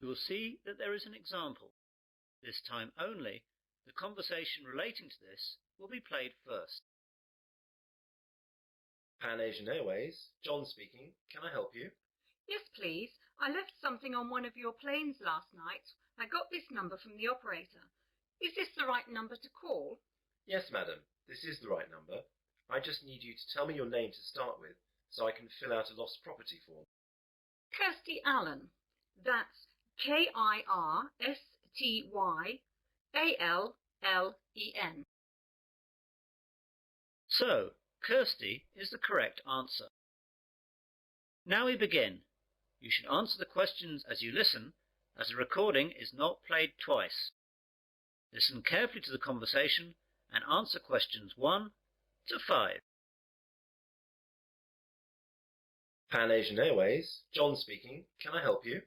You will see that there is an example. This time only, the conversation relating to this will be played first. Pan Asian Airways, John speaking. Can I help you? Yes, please. I left something on one of your planes last night. I got this number from the operator. Is this the right number to call? Yes, madam. This is the right number. I just need you to tell me your name to start with, so I can fill out a lost property form. Kirsty Allen. That's Kirstyyallen. So, Kirsty is the correct answer. Now we begin. You should answer the questions as you listen, as the recording is not played twice. Listen carefully to the conversation and answer questions 1 to 5. Pan Asian Airways, John speaking. Can I help you?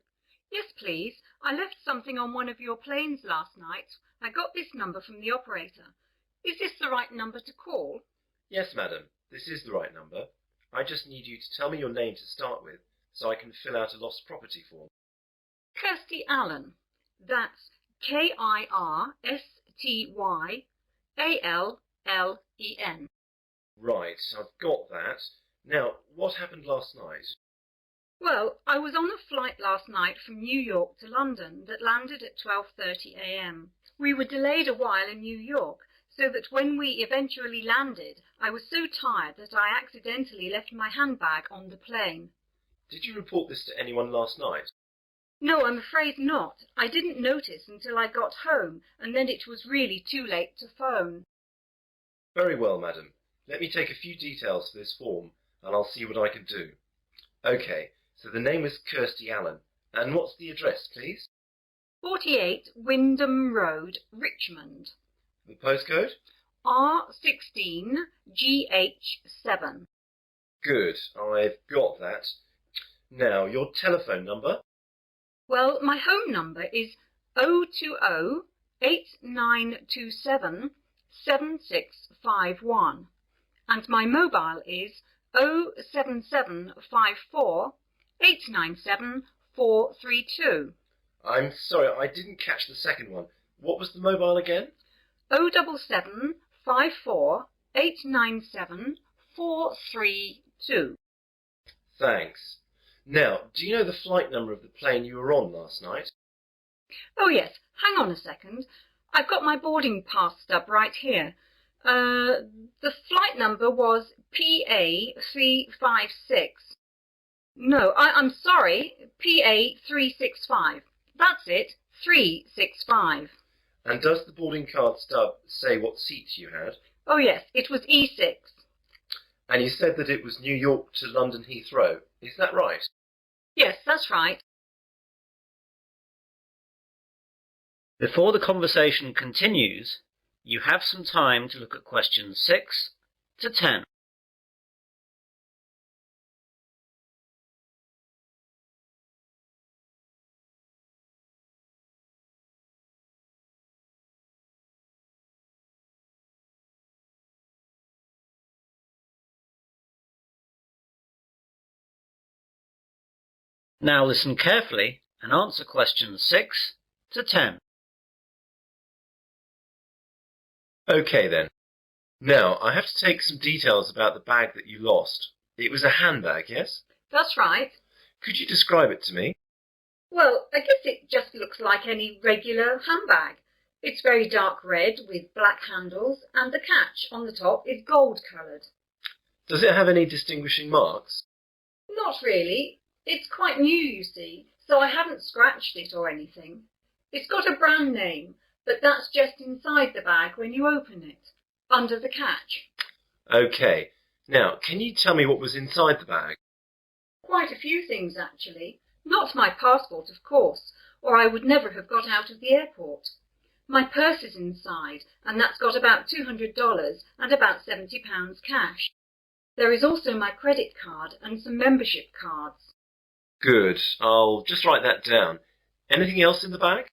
Yes, please. I left something on one of your planes last night. I got this number from the operator. Is this the right number to call? Yes, madam. This is the right number. I just need you to tell me your name to start with, so I can fill out a lost property form. Kirsty Allen. That's Kirstyyallen. Right, I've got that. Now, what happened last night? Well, I was on a flight last night from New York to London that landed at 12:30 a.m. We were delayed a while in New York, so that when we eventually landed, I was so tired that I accidentally left my handbag on the plane. Did you report this to anyone last night? No, I'm afraid not. I didn't notice until I got home, and then it was really too late to phone. Very well, madam. Let me take a few details for this form, and I'll see what I can do. OK, so the name is Kirsty Allen. And what's the address, please? 48 Wyndham Road, Richmond. The postcode? R16GH7. Good, I've got that. Now, your telephone number? Well, my home number is 020-8927-7651, and my mobile is 07754-897-432. I'm sorry, I didn't catch the second one. What was the mobile again? 07754-897-432. Thanks. Now, do you know the flight number of the plane you were on last night? Oh, yes. Hang on a second. I've got my boarding pass stub right here. The flight number was PA356. No, I'm sorry, PA365. That's it, 365. And does the boarding card stub say what seats you had? Oh, yes, it was E6. And you said that it was New York to London Heathrow. Is that right? Yes, that's right. Before the conversation continues, you have some time to look at questions 6 to 10. Now listen carefully and answer questions 6 to 10. OK then. Now, I have to take some details about the bag that you lost. It was a handbag, yes? That's right. Could you describe it to me? Well, I guess it just looks like any regular handbag. It's very dark red with black handles, and the catch on the top is gold-coloured. Does it have any distinguishing marks? Not really. It's quite new, you see, so I haven't scratched it or anything. It's got a brand name, but that's just inside the bag when you open it, under the catch. OK. Now, can you tell me what was inside the bag? Quite a few things, actually. Not my passport, of course, or I would never have got out of the airport. My purse is inside, and that's got about $200 and about £70 cash. There is also my credit card and some membership cards. Good. I'll just write that down. Anything else in the bag?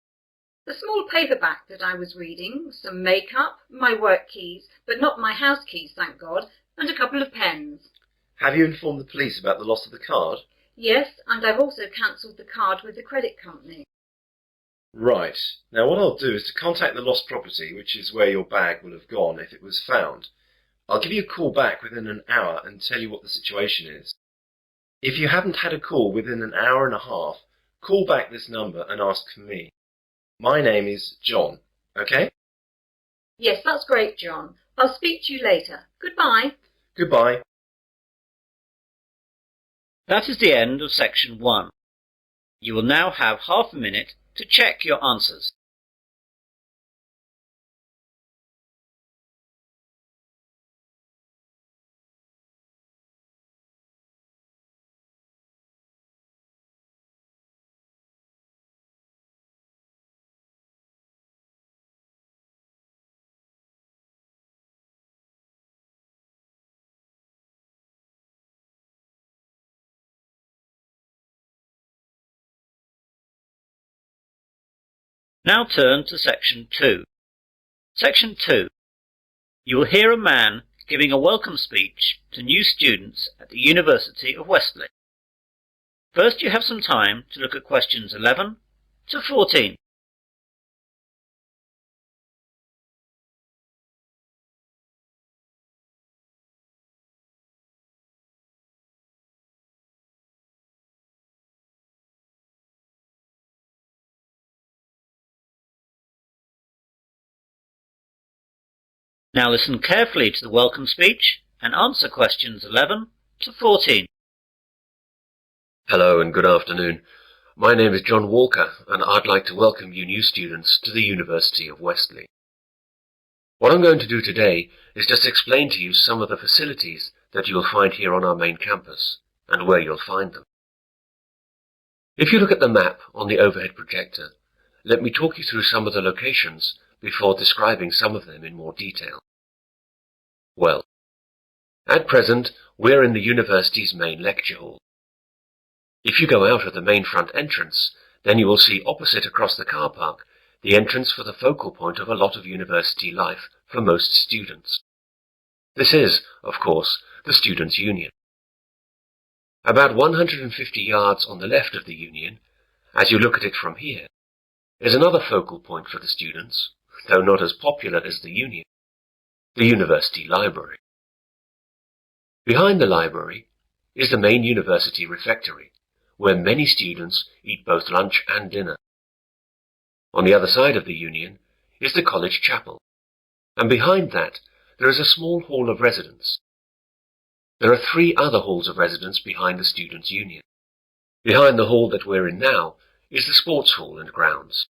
The small paperback that I was reading, some makeup, my work keys, but not my house keys, thank God, and a couple of pens. Have you informed the police about the loss of the card? Yes, and I've also cancelled the card with the credit company. Right. Now what I'll do is to contact the lost property, which is where your bag will have gone if it was found. I'll give you a call back within an hour and tell you what the situation is. If you haven't had a call within an hour and a half, call back this number and ask for me. My name is John, okay? Yes, that's great, John. I'll speak to you later. Goodbye. Goodbye. That is the end of section 1. You will now have half a minute to check your answers. Now turn to section 2. Section 2. You will hear a man giving a welcome speech to new students at the University of Wesley. First, you have some time to look at questions 11 to 14. Now listen carefully to the welcome speech and answer questions 11 to 14. Hello and good afternoon. My name is John Walker and I'd like to welcome you new students to the University of Wesley. What I'm going to do today is just explain to you some of the facilities that you'll find here on our main campus and where you'll find them. If you look at the map on the overhead projector, let me talk you through some of the locations before describing some of them in more detail. Well, at present we're in the university's main lecture hall. If you go out of the main front entrance, then you will see opposite across the car park the entrance for the focal point of a lot of university life for most students. This is, of course, the Students' Union. About 150 yards on the left of the Union, as you look at it from here, is another focal point for the students, though not as popular as the Union, the University Library. Behind the library is the main university refectory, where many students eat both lunch and dinner. On the other side of the Union is the college chapel, and behind that there is a small hall of residence. There are 3 other halls of residence behind the Students' Union. Behind the hall that we're in now is the sports hall and grounds,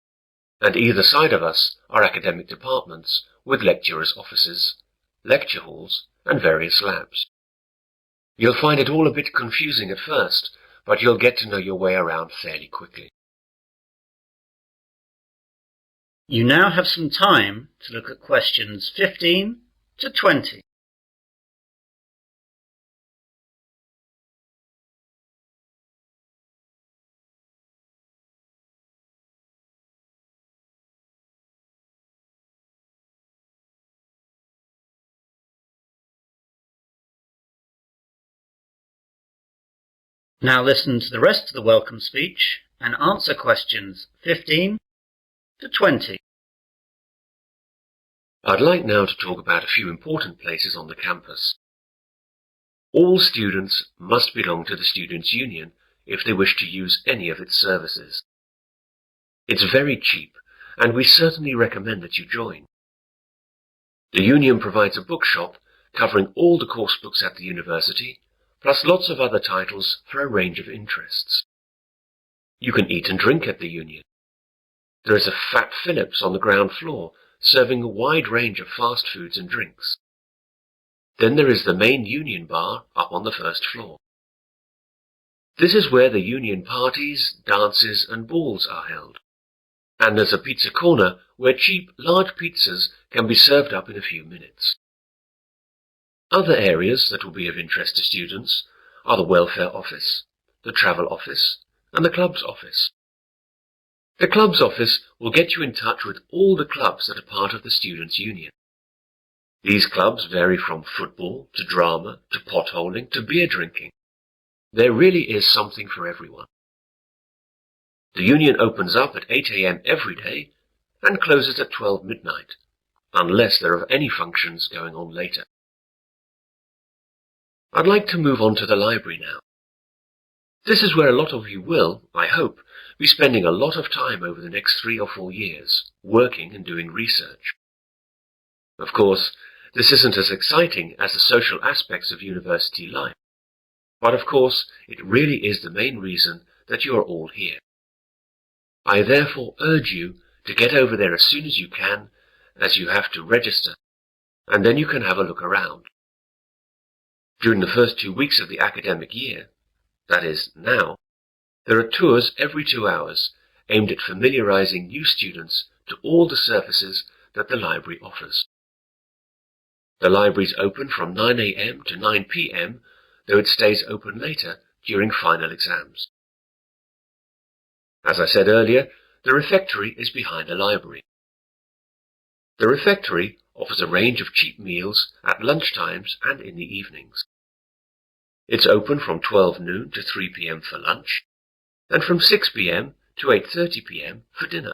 and either side of us are academic departments with lecturers' offices, lecture halls, and various labs. You'll find it all a bit confusing at first, but you'll get to know your way around fairly quickly. You now have some time to look at questions 15 to 20. Now listen to the rest of the welcome speech and answer questions 15 to 20. I'd like now to talk about a few important places on the campus. All students must belong to the Students' Union if they wish to use any of its services. It's very cheap, and we certainly recommend that you join. The Union provides a bookshop covering all the course books at the university, plus lots of other titles for a range of interests. You can eat and drink at the Union. There is a Fat Phillips on the ground floor, serving a wide range of fast foods and drinks. Then there is the main Union bar up on the first floor. This is where the Union parties, dances and balls are held. And there's a pizza corner where cheap, large pizzas can be served up in a few minutes. Other areas that will be of interest to students are the welfare office, the travel office, and the clubs office. The clubs office will get you in touch with all the clubs that are part of the Students' Union. These clubs vary from football to drama to potholing to beer drinking. There really is something for everyone. The union opens up at 8 a.m. every day and closes at 12 midnight, unless there are any functions going on later. I'd like to move on to the library now. This is where a lot of you will, I hope, be spending a lot of time over the next 3 or 4 years, working and doing research. Of course, this isn't as exciting as the social aspects of university life, but of course, it really is the main reason that you are all here. I therefore urge you to get over there as soon as you can, as you have to register, and then you can have a look around. During the first 2 weeks of the academic year, that is, now, there are tours every 2 hours aimed at familiarizing new students to all the services that the library offers. The library is open from 9 a.m. to 9 p.m., though it stays open later during final exams. As I said earlier, the refectory is behind the library. The refectory offers a range of cheap meals at lunchtimes and in the evenings. It's open from 12 noon to 3 p.m. for lunch, and from 6 p.m. to 8:30 p.m. for dinner.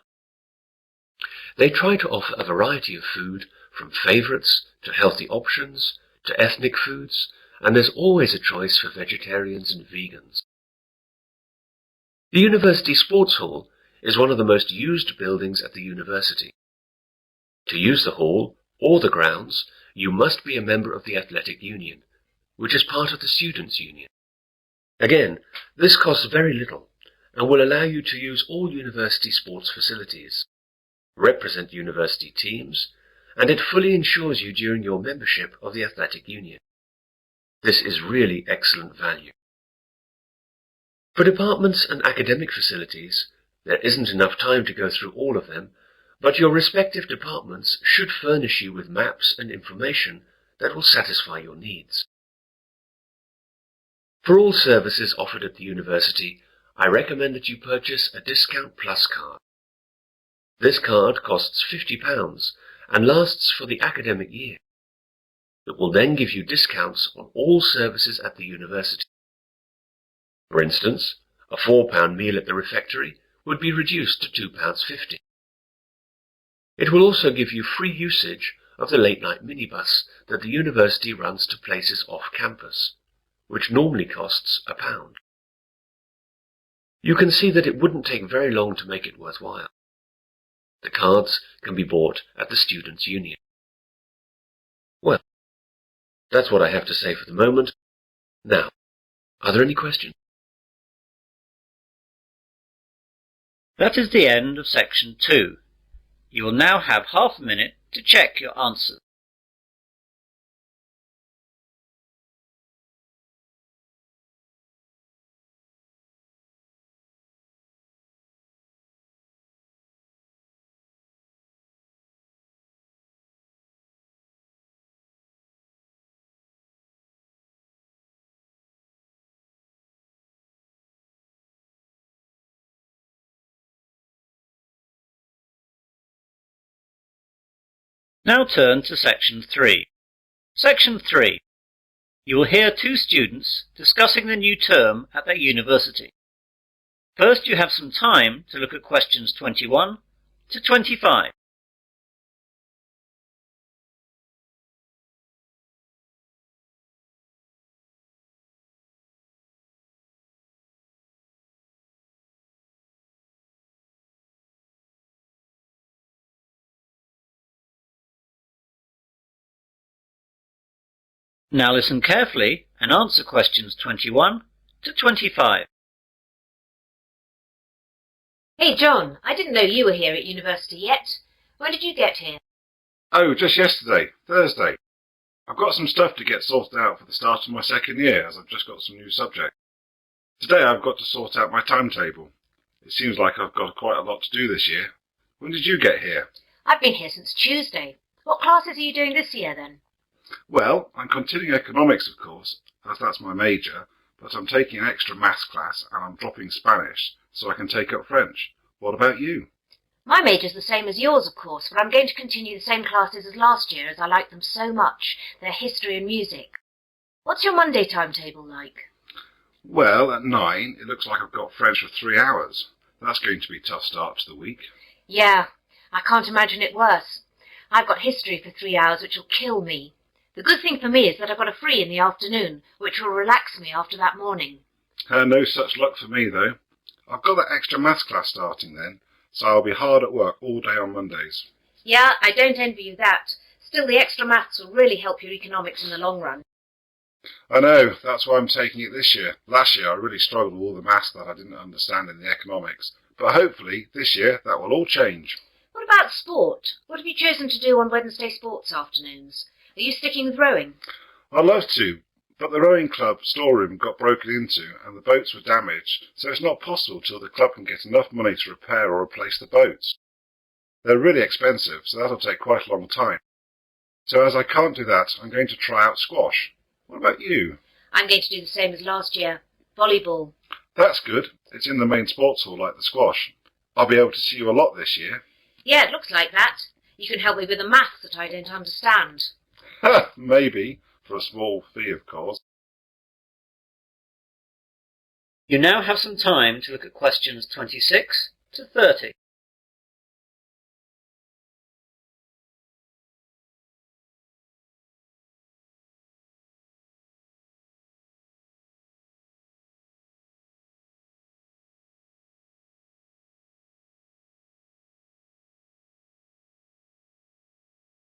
They try to offer a variety of food, from favourites to healthy options to ethnic foods, and there's always a choice for vegetarians and vegans. The University Sports Hall is one of the most used buildings at the university. To use the hall, or the grounds, you must be a member of the Athletic Union, which is part of the Students' Union. Again, this costs very little, and will allow you to use all university sports facilities, represent university teams, and it fully insures you during your membership of the Athletic Union. This is really excellent value. For departments and academic facilities, there isn't enough time to go through all of them, but your respective departments should furnish you with maps and information that will satisfy your needs. For all services offered at the university, I recommend that you purchase a Discount Plus card. This card costs £50 and lasts for the academic year. It will then give you discounts on all services at the university. For instance, a £4 meal at the refectory would be reduced to £2.50. It will also give you free usage of the late-night minibus that the university runs to places off campus, which normally costs £1. You can see that it wouldn't take very long to make it worthwhile. The cards can be bought at the Students' Union. Well, that's what I have to say for the moment. Now, are there any questions? That is the end of section 2. You will now have half a minute to check your answers. Now turn to section 3. Section 3. You will hear 2 students discussing the new term at their university. First, you have some time to look at questions 21 to 25. Now listen carefully and answer questions 21 to 25. Hey John, I didn't know you were here at university yet. When did you get here? Oh, just yesterday, Thursday. I've got some stuff to get sorted out for the start of my second year, as I've just got some new subjects. Today I've got to sort out my timetable. It seems like I've got quite a lot to do this year. When did you get here? I've been here since Tuesday. What classes are you doing this year then? Well, I'm continuing economics, of course, as that's my major, but I'm taking an extra maths class and I'm dropping Spanish, so I can take up French. What about you? My major's the same as yours, of course, but I'm going to continue the same classes as last year as I like them so much. They're history and music. What's your Monday timetable like? Well, at 9, it looks like I've got French for 3 hours. That's going to be a tough start to the week. Yeah, I can't imagine it worse. I've got history for 3 hours, which will kill me. The good thing for me is that I've got a free in the afternoon, which will relax me after that morning. No such luck for me, though. I've got that extra maths class starting then, so I'll be hard at work all day on Mondays. Yeah, I don't envy you that. Still, the extra maths will really help your economics in the long run. I know, that's why I'm taking it this year. Last year I really struggled with all the maths that I didn't understand in the economics, but hopefully this year that will all change. What about sport? What have you chosen to do on Wednesday sports afternoons? Are you sticking with rowing? I'd love to, but the rowing club storeroom got broken into and the boats were damaged, so it's not possible till the club can get enough money to repair or replace the boats. They're really expensive, so that'll take quite a long time. So as I can't do that, I'm going to try out squash. What about you? I'm going to do the same as last year. Volleyball. That's good. It's in the main sports hall like the squash. I'll be able to see you a lot this year. Yeah, it looks like that. You can help me with the maths that I don't understand. Ha! Maybe. For a small fee, of course. You now have some time to look at questions 26 to 30.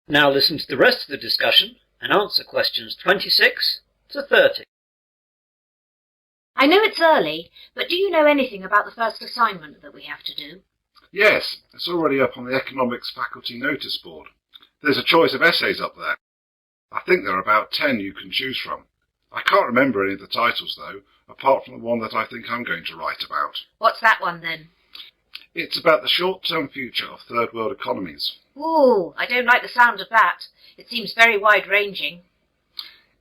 Now listen to the rest of the discussion and answer questions 26 to 30. I know it's early, but do you know anything about the first assignment that we have to do? Yes, it's already up on the economics faculty notice board. There's a choice of essays up there. I think there are about 10 you can choose from. I can't remember any of the titles, though, apart from the one that I think I'm going to write about. What's that one, then? It's about the short-term future of third world economies. Ooh, I don't like the sound of that. It seems very wide-ranging.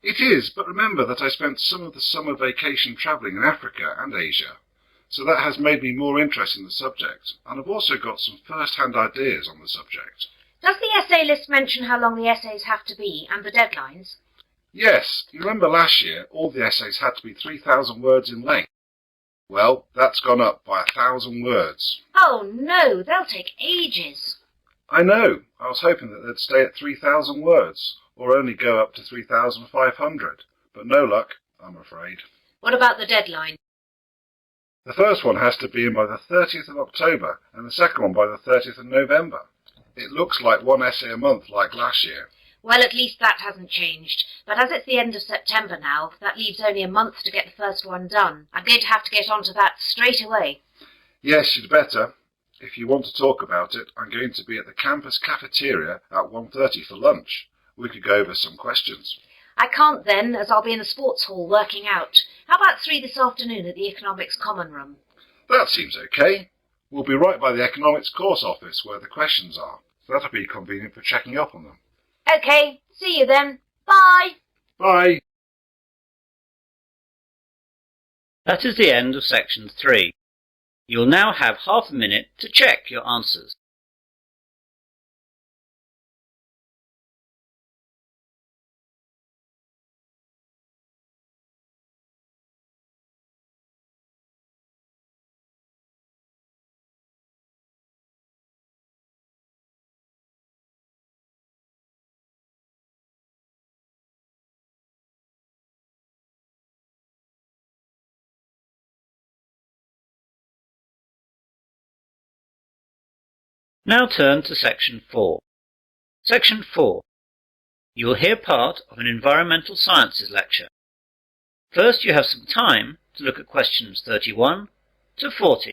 It is, but remember that I spent some of the summer vacation travelling in Africa and Asia, so that has made me more interested in the subject, and I've also got some first-hand ideas on the subject. Does the essay list mention how long the essays have to be and the deadlines? Yes, you remember last year all the essays had to be 3,000 words in length. Well, that's gone up by 1,000 words. Oh no, they'll take ages. I know. I was hoping that they'd stay at 3,000 words, or only go up to 3,500. But no luck, I'm afraid. What about the deadline? The first one has to be in by the 30th of October, and the second one by the 30th of November. It looks like one essay a month like last year. Well, at least that hasn't changed. But as it's the end of September now, that leaves only a month to get the first one done. I'm going to have to get onto that straight away. Yes, you'd better. If you want to talk about it, I'm going to be at the campus cafeteria at 1:30 for lunch. We could go over some questions. I can't then, as I'll be in the sports hall working out. How about 3 this afternoon at the Economics Common Room? That seems okay. We'll be right by the economics course office where the questions are. So that'll be convenient for checking up on them. Okay, see you then. Bye! Bye! That is the end of section 3. You'll now have half a minute to check your answers. Now turn to section 4. Section 4. You will hear part of an environmental sciences lecture. First, you have some time to look at questions 31 to 40.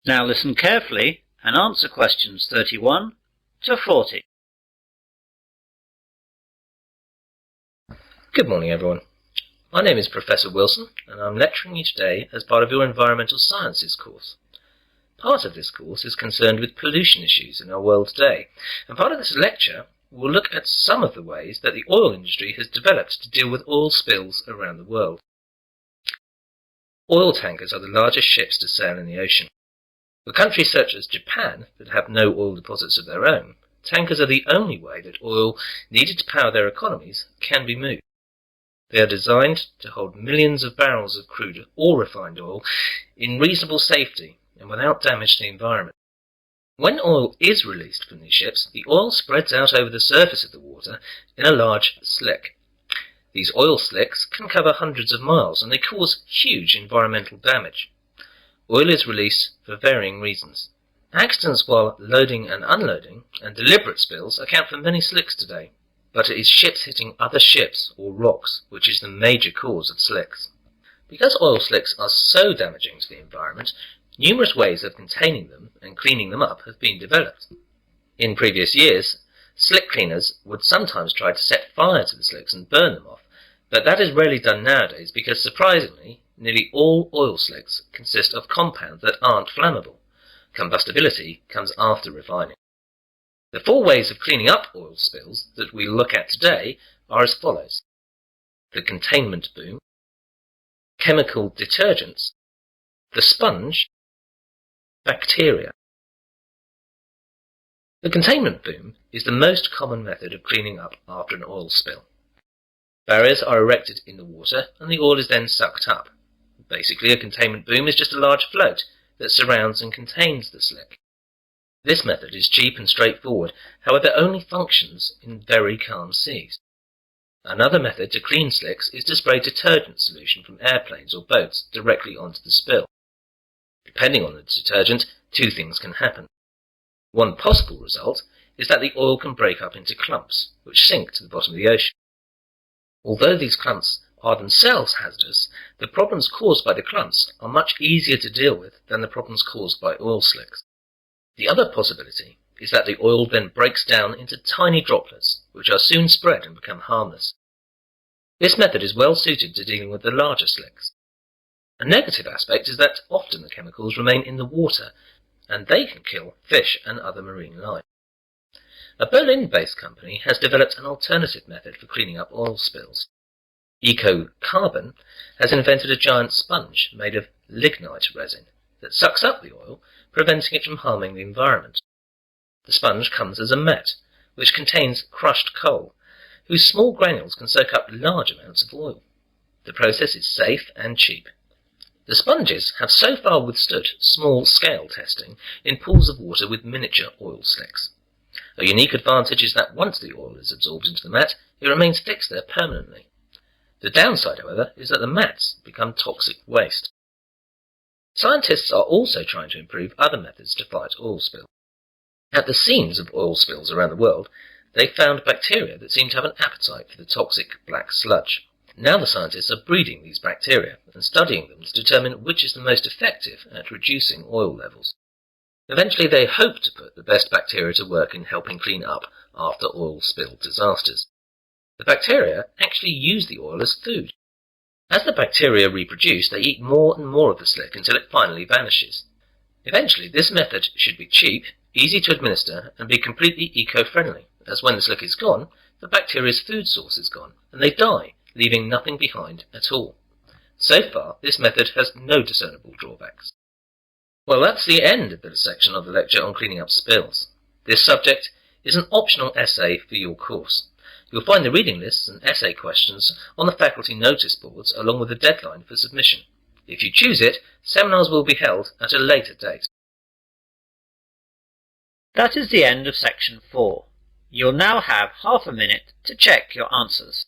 Now listen carefully and answer questions 31 to 40. Good morning, everyone. My name is Professor Wilson, and I'm lecturing you today as part of your Environmental Sciences course. Part of this course is concerned with pollution issues in our world today, and part of this lecture we'll look at some of the ways that the oil industry has developed to deal with oil spills around the world. Oil tankers are the largest ships to sail in the ocean. For countries such as Japan that have no oil deposits of their own, tankers are the only way that oil needed to power their economies can be moved. They are designed to hold millions of barrels of crude or refined oil in reasonable safety and without damage to the environment. When oil is released from these ships, the oil spreads out over the surface of the water in a large slick. These oil slicks can cover hundreds of miles and they cause huge environmental damage. Oil is released for varying reasons. Accidents while loading and unloading and deliberate spills account for many slicks today, but it is ships hitting other ships or rocks which is the major cause of slicks. Because oil slicks are so damaging to the environment, numerous ways of containing them and cleaning them up have been developed. In previous years, slick cleaners would sometimes try to set fire to the slicks and burn them off, but that is rarely done nowadays because, surprisingly, nearly all oil slicks consist of compounds that aren't flammable. Combustibility comes after refining. The 4 ways of cleaning up oil spills that we look at today are as follows: the containment boom, chemical detergents, the sponge, bacteria. The containment boom is the most common method of cleaning up after an oil spill. Barriers are erected in the water and the oil is then sucked up. Basically, a containment boom is just a large float that surrounds and contains the slick. This method is cheap and straightforward, however only functions in very calm seas. Another method to clean slicks is to spray detergent solution from airplanes or boats directly onto the spill. Depending on the detergent, 2 things can happen. One possible result is that the oil can break up into clumps, which sink to the bottom of the ocean. Although these clumps are themselves hazardous, the problems caused by the clumps are much easier to deal with than the problems caused by oil slicks. The other possibility is that the oil then breaks down into tiny droplets, which are soon spread and become harmless. This method is well suited to dealing with the larger slicks. A negative aspect is that often the chemicals remain in the water, and they can kill fish and other marine life. A Berlin-based company has developed an alternative method for cleaning up oil spills. Eco-Carbon has invented a giant sponge made of lignite resin that sucks up the oil, preventing it from harming the environment. The sponge comes as a mat, which contains crushed coal, whose small granules can soak up large amounts of oil. The process is safe and cheap. The sponges have so far withstood small-scale testing in pools of water with miniature oil slicks. A unique advantage is that once the oil is absorbed into the mat, it remains fixed there permanently. The downside, however, is that the mats become toxic waste. Scientists are also trying to improve other methods to fight oil spills. At the scenes of oil spills around the world, they found bacteria that seem to have an appetite for the toxic black sludge. Now the scientists are breeding these bacteria and studying them to determine which is the most effective at reducing oil levels. Eventually they hope to put the best bacteria to work in helping clean up after oil spill disasters. The bacteria actually use the oil as food. As the bacteria reproduce, they eat more and more of the slick until it finally vanishes. Eventually this method should be cheap, easy to administer, and be completely eco-friendly, as when the slick is gone, the bacteria's food source is gone, and they die, leaving nothing behind at all. So far, this method has no discernible drawbacks. Well, that's the end of the section of the lecture on cleaning up spills. This subject is an optional essay for your course. You'll find the reading lists and essay questions on the faculty notice boards along with a deadline for submission. If you choose it, seminars will be held at a later date. That is the end of section 4. You'll now have half a minute to check your answers.